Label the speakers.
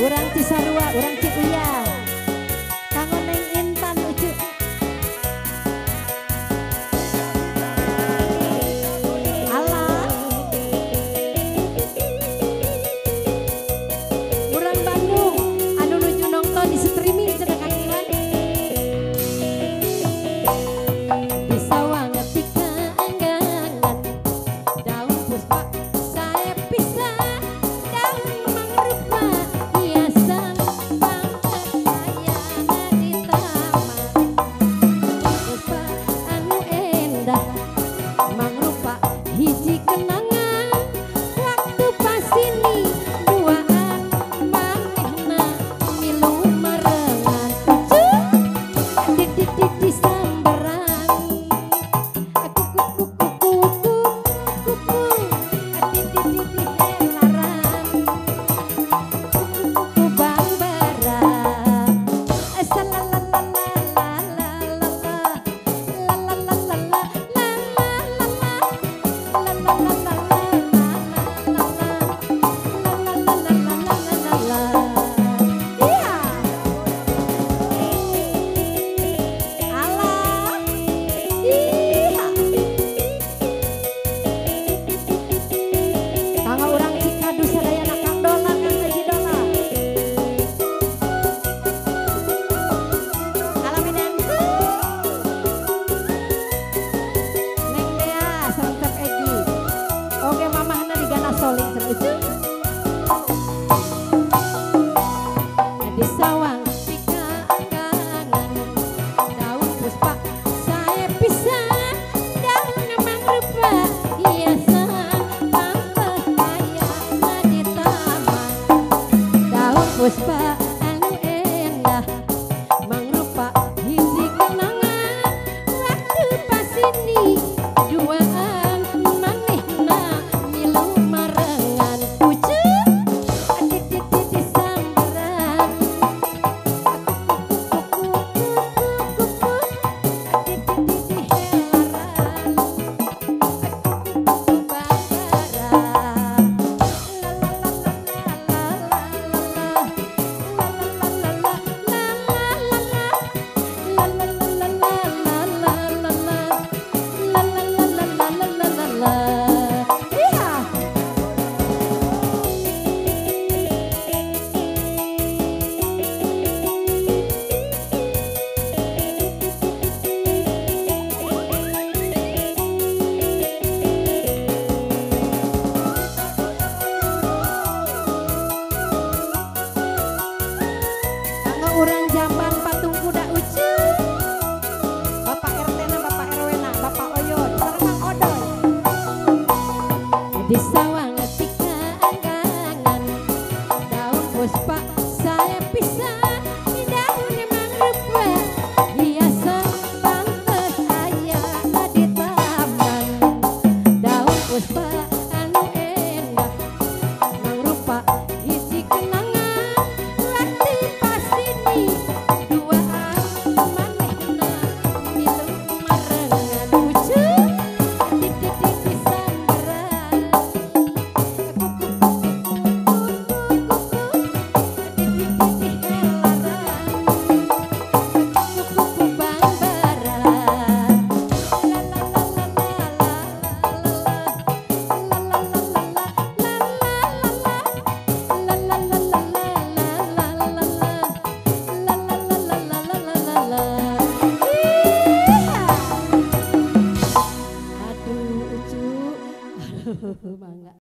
Speaker 1: Urang Cisarua, urang Ciuya. Kanggo Neng Intan ucu. Alah. Urang Bandung anu nuju nongton di streaming cenah kakilan. Di sawah ngetika anggangan daun puspa saya pisah daun mangrupa hiasan bangkat ayana di taman puspa anu endah mangrupa hiji kenangan waktu pas ini duaan manehna milu merengan di samberan kuku di helaran kuku bambara Kanggo urang Cikadu sadayana Kang Dola, Kang Haji Dola. Alamidan. Neng Dea sareng Tep Egi. Oge mamahna digana soling selucu. Di sawang tika anggangan daun puspa saya pisah daun mangrupa hiasan pantes ayana di taman daun puspa anu endah mangrupa hiji kenangan waktu pas ini duaan manehna milu marengan ucu di samberan di helaran urang Jamban patung kuda ucu Bapak RT na Bapak RW na Bapak Oyon sareng Mang Odoy di sawah ngetika anggangan daun puspa saya pisah daun mangrupa hiasan pantes ayana di taman daun puspa anu endah mangrupa hiji kenangan waktu pas ini duaan manehna milu marengan ucu di samberan di helaran kuku bambara aduh ucu aduh bangga